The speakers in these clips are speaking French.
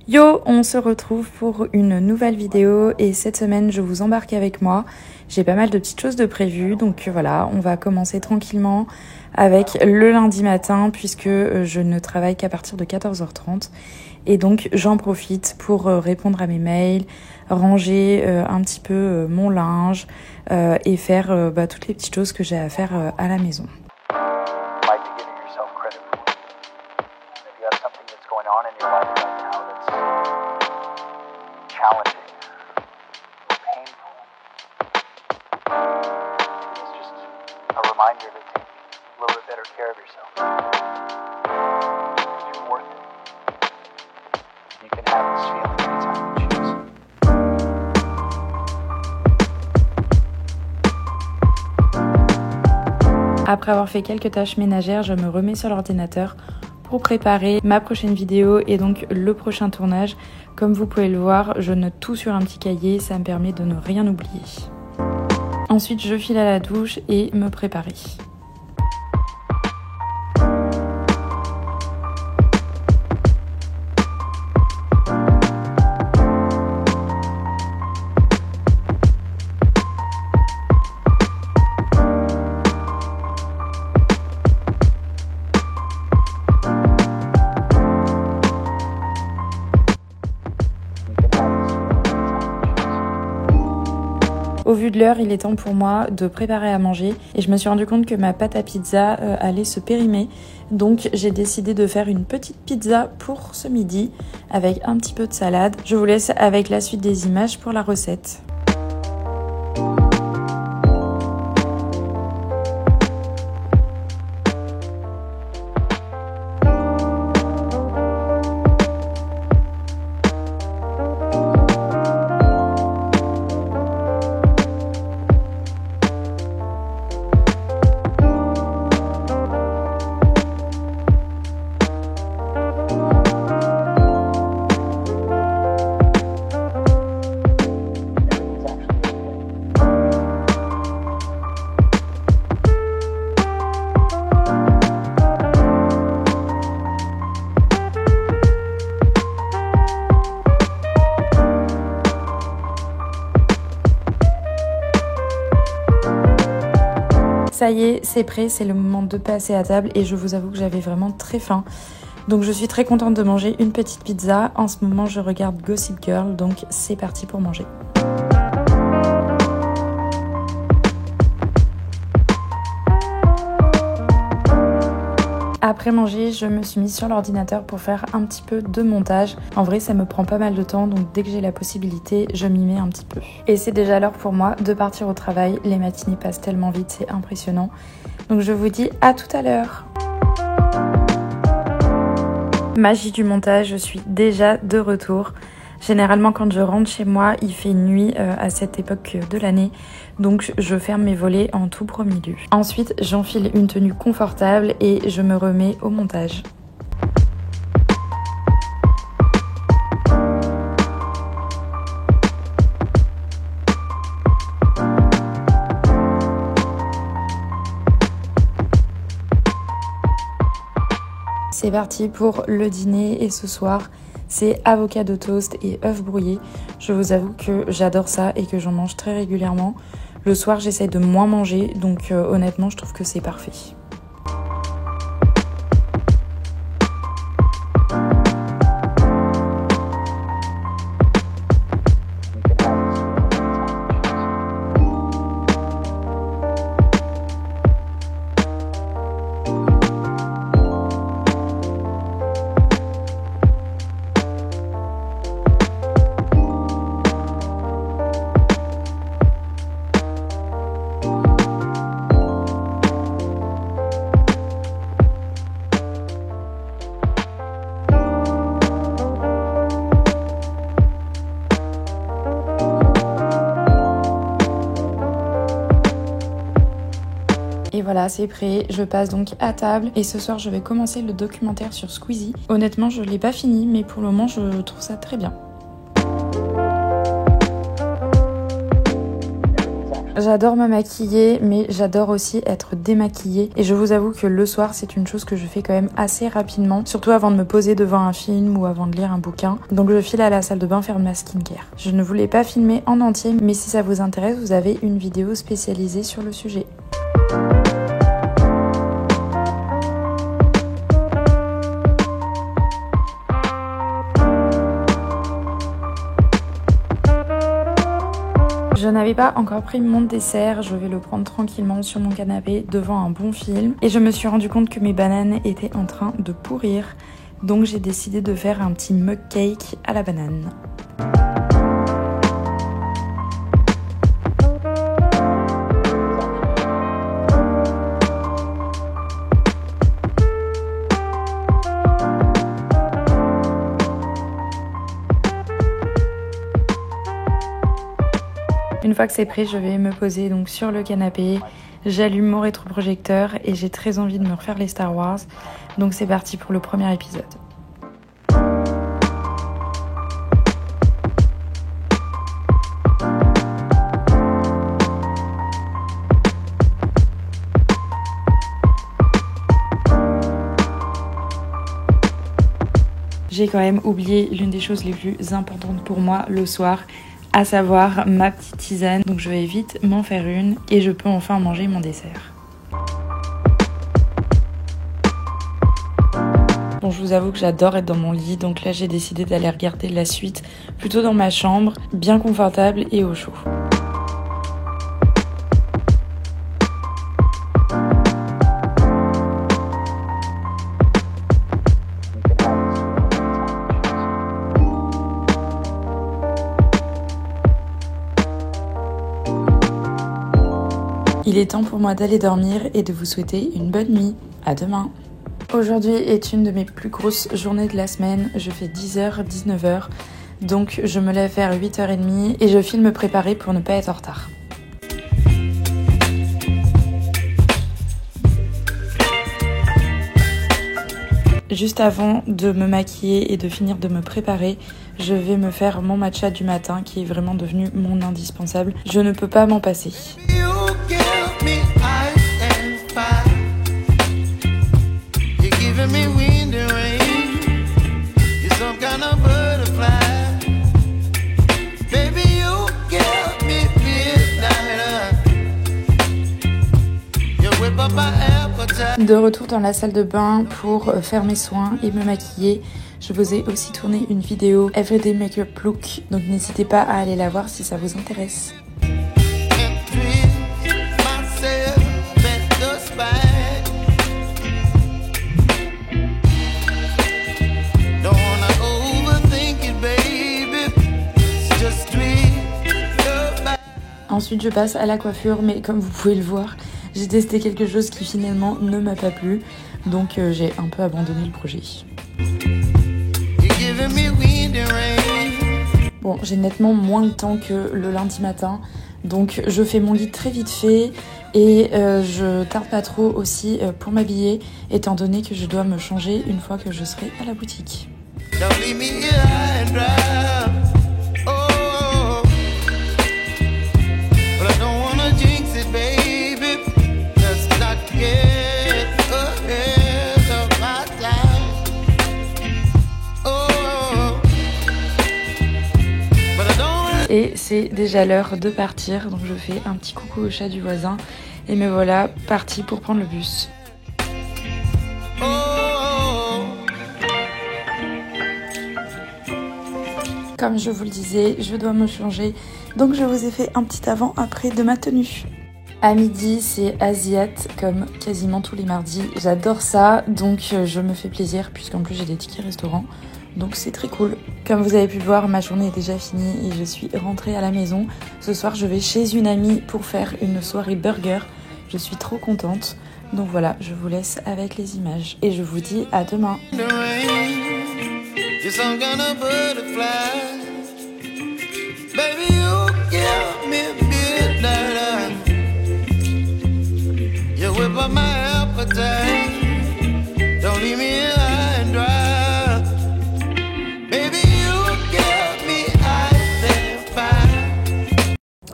Yo, on se retrouve pour une nouvelle vidéo et cette semaine je vous embarque avec moi. J'ai pas mal de petites choses de prévues, donc voilà, on va commencer tranquillement avec le lundi matin puisque je ne travaille qu'à partir de 14h30 et donc j'en profite pour répondre à mes mails, ranger un petit peu mon linge et faire toutes les petites choses que j'ai à faire à la maison. Après avoir fait quelques tâches ménagères, je me remets sur l'ordinateur pour préparer ma prochaine vidéo et donc le prochain tournage. Comme vous pouvez le voir, je note tout sur un petit cahier, ça me permet de ne rien oublier. Ensuite, je file à la douche et me préparer. Au vu de l'heure, il est temps pour moi de préparer à manger et je me suis rendu compte que ma pâte à pizza allait se périmer. Donc j'ai décidé de faire une petite pizza pour ce midi avec un petit peu de salade. Je vous laisse avec la suite des images pour la recette. Ça y est, c'est prêt, c'est le moment de passer à table et je vous avoue que j'avais vraiment très faim. Donc je suis très contente de manger une petite pizza. En ce moment, je regarde Gossip Girl, donc c'est parti pour manger. Après manger, je me suis mise sur l'ordinateur pour faire un petit peu de montage. En vrai, ça me prend pas mal de temps, donc dès que j'ai la possibilité, je m'y mets un petit peu. Et c'est déjà l'heure pour moi de partir au travail. Les matinées passent tellement vite, c'est impressionnant. Donc je vous dis à tout à l'heure. Magie du montage, je suis déjà de retour. Généralement, quand je rentre chez moi, il fait nuit à cette époque de l'année. Donc, je ferme mes volets en tout premier lieu. Ensuite, j'enfile une tenue confortable et je me remets au montage. C'est parti pour le dîner et ce soir, c'est avocado toast et œufs brouillés. Je vous avoue que j'adore ça et que j'en mange très régulièrement. Le soir, j'essaie de moins manger, donc honnêtement, je trouve que c'est parfait. Et voilà, c'est prêt, je passe donc à table et ce soir je vais commencer le documentaire sur Squeezie. Honnêtement, je l'ai pas fini, mais pour le moment je trouve ça très bien. J'adore me maquiller, mais j'adore aussi être démaquillée. Et je vous avoue que le soir, c'est une chose que je fais quand même assez rapidement, surtout avant de me poser devant un film ou avant de lire un bouquin. Donc je file à la salle de bain faire ma skincare. Je ne voulais pas filmer en entier, mais si ça vous intéresse, vous avez une vidéo spécialisée sur le sujet. Je n'avais pas encore pris mon dessert, je vais le prendre tranquillement sur mon canapé devant un bon film. Et je me suis rendu compte que mes bananes étaient en train de pourrir. Donc j'ai décidé de faire un petit mug cake à la banane. Une fois que c'est prêt, je vais me poser donc sur le canapé, j'allume mon rétroprojecteur et j'ai très envie de me refaire les Star Wars. Donc c'est parti pour le premier épisode. J'ai quand même oublié l'une des choses les plus importantes pour moi le soir, à savoir ma petite tisane. Donc je vais vite m'en faire une et je peux enfin manger mon dessert. Bon, je vous avoue que j'adore être dans mon lit, donc là j'ai décidé d'aller regarder la suite plutôt dans ma chambre, bien confortable et au chaud. Il est temps pour moi d'aller dormir et de vous souhaiter une bonne nuit. À demain. Aujourd'hui est une de mes plus grosses journées de la semaine. Je fais 10h, 19h. Donc je me lève vers 8h30 et je file me préparer pour ne pas être en retard. Juste avant de me maquiller et de finir de me préparer, je vais me faire mon matcha du matin qui est vraiment devenu mon indispensable. Je ne peux pas m'en passer. De retour dans la salle de bain pour faire mes soins et me maquiller. Je vous ai aussi tourné une vidéo Everyday Makeup Look, donc n'hésitez pas à aller la voir si ça vous intéresse. Ensuite je passe à la coiffure, mais comme vous pouvez le voir, j'ai testé quelque chose qui finalement ne m'a pas plu, donc j'ai un peu abandonné le projet. Bon, j'ai nettement moins de temps que le lundi matin, donc je fais mon lit très vite fait et je tarde pas trop aussi pour m'habiller, étant donné que je dois me changer une fois que je serai à la boutique. Et c'est déjà l'heure de partir, donc je fais un petit coucou au chat du voisin et me voilà partie pour prendre le bus. Comme je vous le disais, je dois me changer, donc je vous ai fait un petit avant-après de ma tenue. À midi, c'est Asiat, comme quasiment tous les mardis. J'adore ça, donc je me fais plaisir, puisqu'en plus j'ai des tickets restaurants. Donc c'est très cool. Comme vous avez pu le voir, ma journée est déjà finie et je suis rentrée à la maison. Ce soir, je vais chez une amie pour faire une soirée burger. Je suis trop contente. Donc voilà, je vous laisse avec les images. Et je vous dis à demain.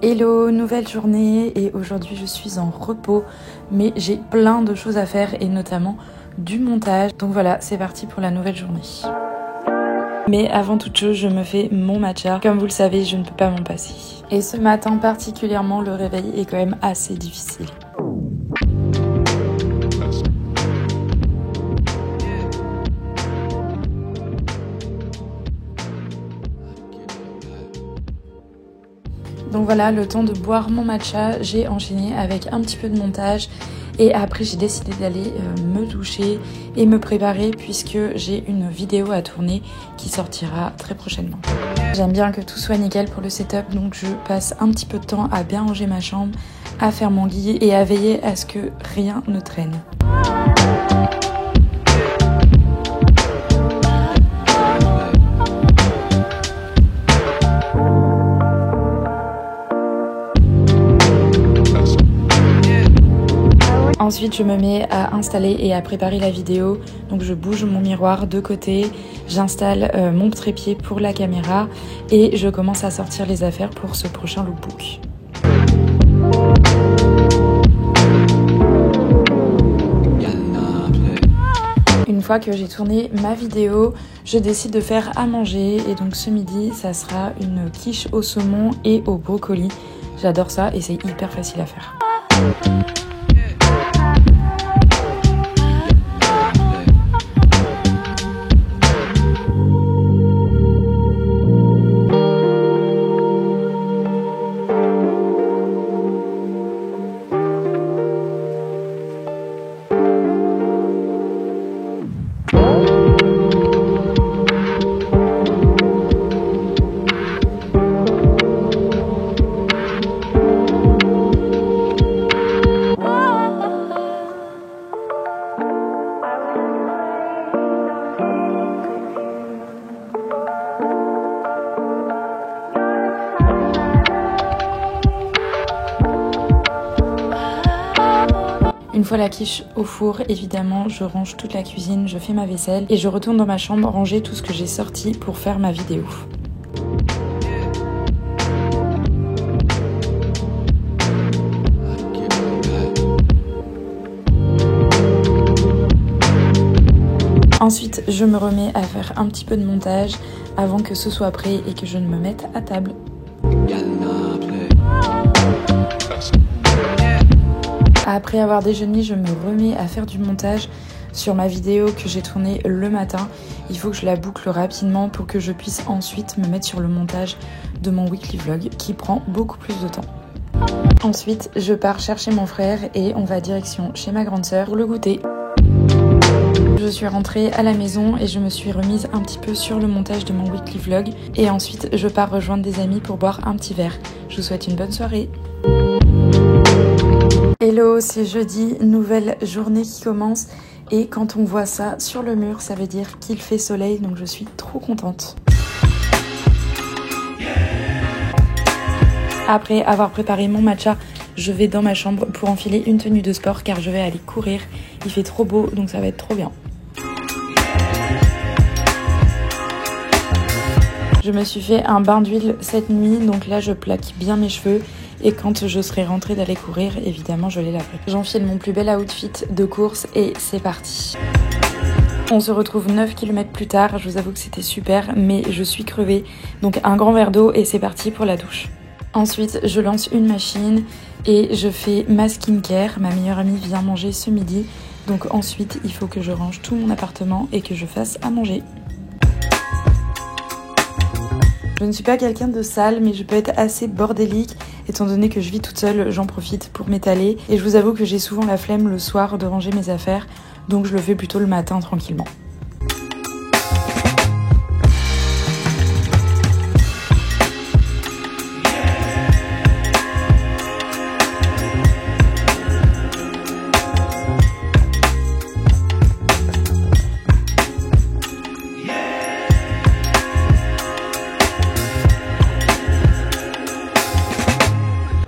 Hello, nouvelle journée et aujourd'hui je suis en repos mais j'ai plein de choses à faire et notamment du montage. Donc voilà, c'est parti pour la nouvelle journée. Mais avant toute chose, je me fais mon matcha. Comme vous le savez, je ne peux pas m'en passer. Et ce matin particulièrement, le réveil est quand même assez difficile. Donc voilà, le temps de boire mon matcha, j'ai enchaîné avec un petit peu de montage et après j'ai décidé d'aller me doucher et me préparer puisque j'ai une vidéo à tourner qui sortira très prochainement. J'aime bien que tout soit nickel pour le setup, donc je passe un petit peu de temps à bien ranger ma chambre, à faire mon lit et à veiller à ce que rien ne traîne. Ensuite, je me mets à installer et à préparer la vidéo. Donc je bouge mon miroir de côté, j'installe mon trépied pour la caméra et je commence à sortir les affaires pour ce prochain lookbook. Une fois que j'ai tourné ma vidéo, je décide de faire à manger et donc ce midi, ça sera une quiche au saumon et au brocoli. J'adore ça et c'est hyper facile à faire. Une fois la quiche au four, évidemment, je range toute la cuisine, je fais ma vaisselle et je retourne dans ma chambre ranger tout ce que j'ai sorti pour faire ma vidéo. Ensuite, je me remets à faire un petit peu de montage avant que ce soit prêt et que je ne me mette à table. Après avoir déjeuné, je me remets à faire du montage sur ma vidéo que j'ai tournée le matin. Il faut que je la boucle rapidement pour que je puisse ensuite me mettre sur le montage de mon weekly vlog qui prend beaucoup plus de temps. Ensuite, je pars chercher mon frère et on va direction chez ma grande sœur pour le goûter. Je suis rentrée à la maison et je me suis remise un petit peu sur le montage de mon weekly vlog. Et ensuite, je pars rejoindre des amis pour boire un petit verre. Je vous souhaite une bonne soirée. Hello, c'est jeudi, nouvelle journée qui commence et quand on voit ça sur le mur, ça veut dire qu'il fait soleil, donc je suis trop contente. Après avoir préparé mon matcha, je vais dans ma chambre pour enfiler une tenue de sport car je vais aller courir. Il fait trop beau, donc ça va être trop bien. Je me suis fait un bain d'huile cette nuit, donc là je plaque bien mes cheveux. Et quand je serai rentrée d'aller courir, évidemment, je les laverai. J'enfile mon plus bel outfit de course et c'est parti. On se retrouve 9 km plus tard. Je vous avoue que c'était super, mais je suis crevée. Donc un grand verre d'eau et c'est parti pour la douche. Ensuite, je lance une machine et je fais ma skincare. Ma meilleure amie vient manger ce midi. Donc ensuite, il faut que je range tout mon appartement et que je fasse à manger. Je ne suis pas quelqu'un de sale, mais je peux être assez bordélique. Étant donné que je vis toute seule, j'en profite pour m'étaler. Et je vous avoue que j'ai souvent la flemme le soir de ranger mes affaires, donc je le fais plutôt le matin tranquillement.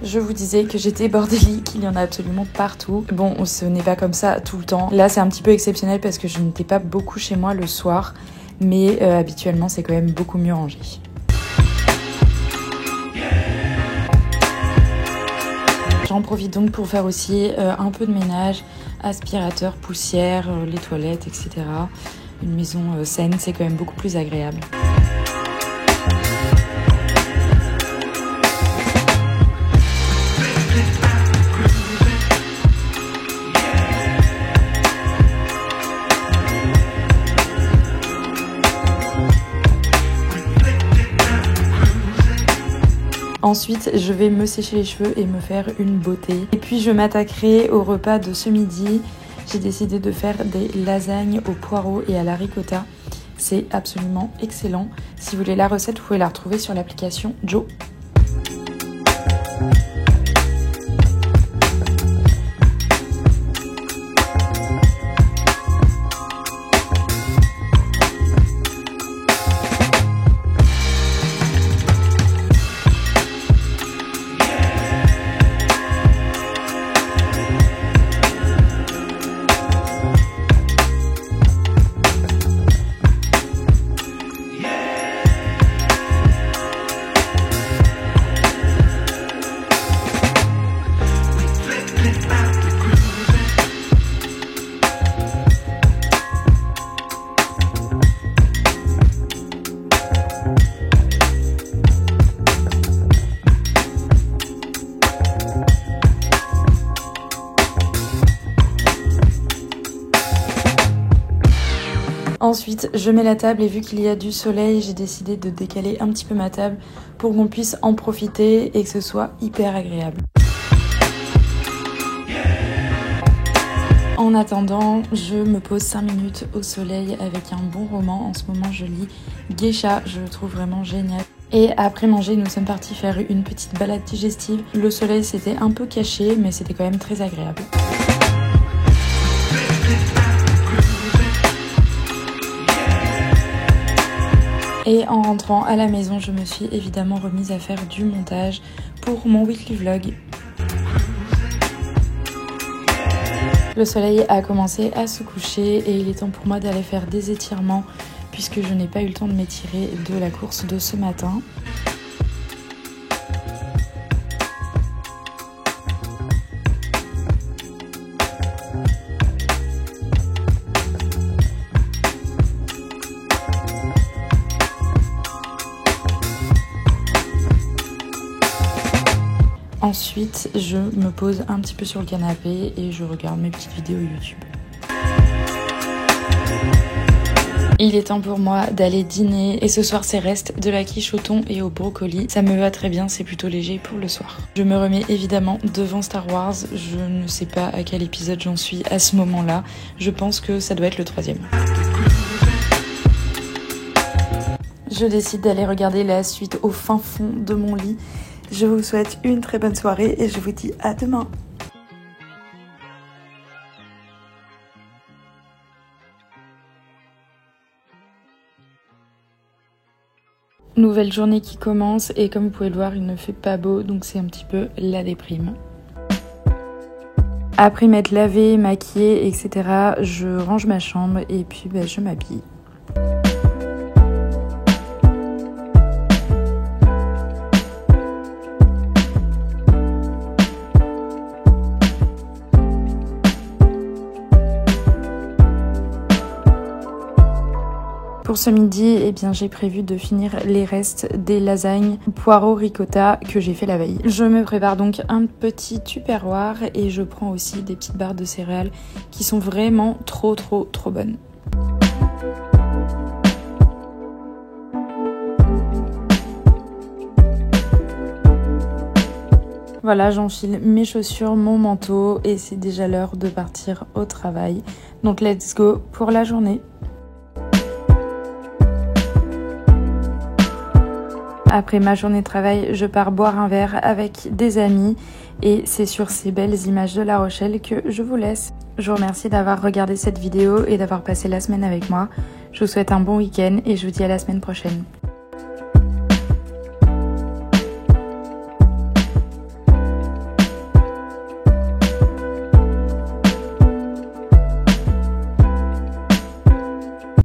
Je vous disais que j'étais bordélique, il y en a absolument partout. Bon, ce n'est pas comme ça tout le temps. Là, c'est un petit peu exceptionnel parce que je n'étais pas beaucoup chez moi le soir, mais habituellement, c'est quand même beaucoup mieux rangé. J'en profite donc pour faire aussi un peu de ménage, aspirateur, poussière, les toilettes, etc. Une maison saine, c'est quand même beaucoup plus agréable. Ensuite, je vais me sécher les cheveux et me faire une beauté. Et puis, je m'attaquerai au repas de ce midi. J'ai décidé de faire des lasagnes aux poireaux et à la ricotta. C'est absolument excellent. Si vous voulez la recette, vous pouvez la retrouver sur l'application Joe. Ensuite, je mets la table et vu qu'il y a du soleil, j'ai décidé de décaler un petit peu ma table pour qu'on puisse en profiter et que ce soit hyper agréable. En attendant, je me pose 5 minutes au soleil avec un bon roman. En ce moment, je lis Geisha, je le trouve vraiment génial. Et après manger, nous sommes partis faire une petite balade digestive. Le soleil s'était un peu caché, mais c'était quand même très agréable. Et en rentrant à la maison, je me suis évidemment remise à faire du montage pour mon weekly vlog. Le soleil a commencé à se coucher et il est temps pour moi d'aller faire des étirements puisque je n'ai pas eu le temps de m'étirer de la course de ce matin. Ensuite, je me pose un petit peu sur le canapé et je regarde mes petites vidéos YouTube. Il est temps pour moi d'aller dîner et ce soir c'est reste de la quiche au thon et au brocoli. Ça me va très bien, c'est plutôt léger pour le soir. Je me remets évidemment devant Star Wars. Je ne sais pas à quel épisode j'en suis à ce moment-là. Je pense que ça doit être le 3e. Je décide d'aller regarder la suite au fin fond de mon lit. Je vous souhaite une très bonne soirée et je vous dis à demain. Nouvelle journée qui commence et comme vous pouvez le voir, il ne fait pas beau, donc c'est un petit peu la déprime. Après m'être lavée, maquillée, etc., je range ma chambre et puis je m'habille. Pour ce midi, j'ai prévu de finir les restes des lasagnes poireaux ricotta que j'ai fait la veille. Je me prépare donc un petit tupperware et je prends aussi des petites barres de céréales qui sont vraiment trop bonnes. Voilà, j'enfile mes chaussures, mon manteau et c'est déjà l'heure de partir au travail. Donc let's go pour la journée. Après ma journée de travail, je pars boire un verre avec des amis et c'est sur ces belles images de La Rochelle que je vous laisse. Je vous remercie d'avoir regardé cette vidéo et d'avoir passé la semaine avec moi. Je vous souhaite un bon week-end et je vous dis à la semaine prochaine.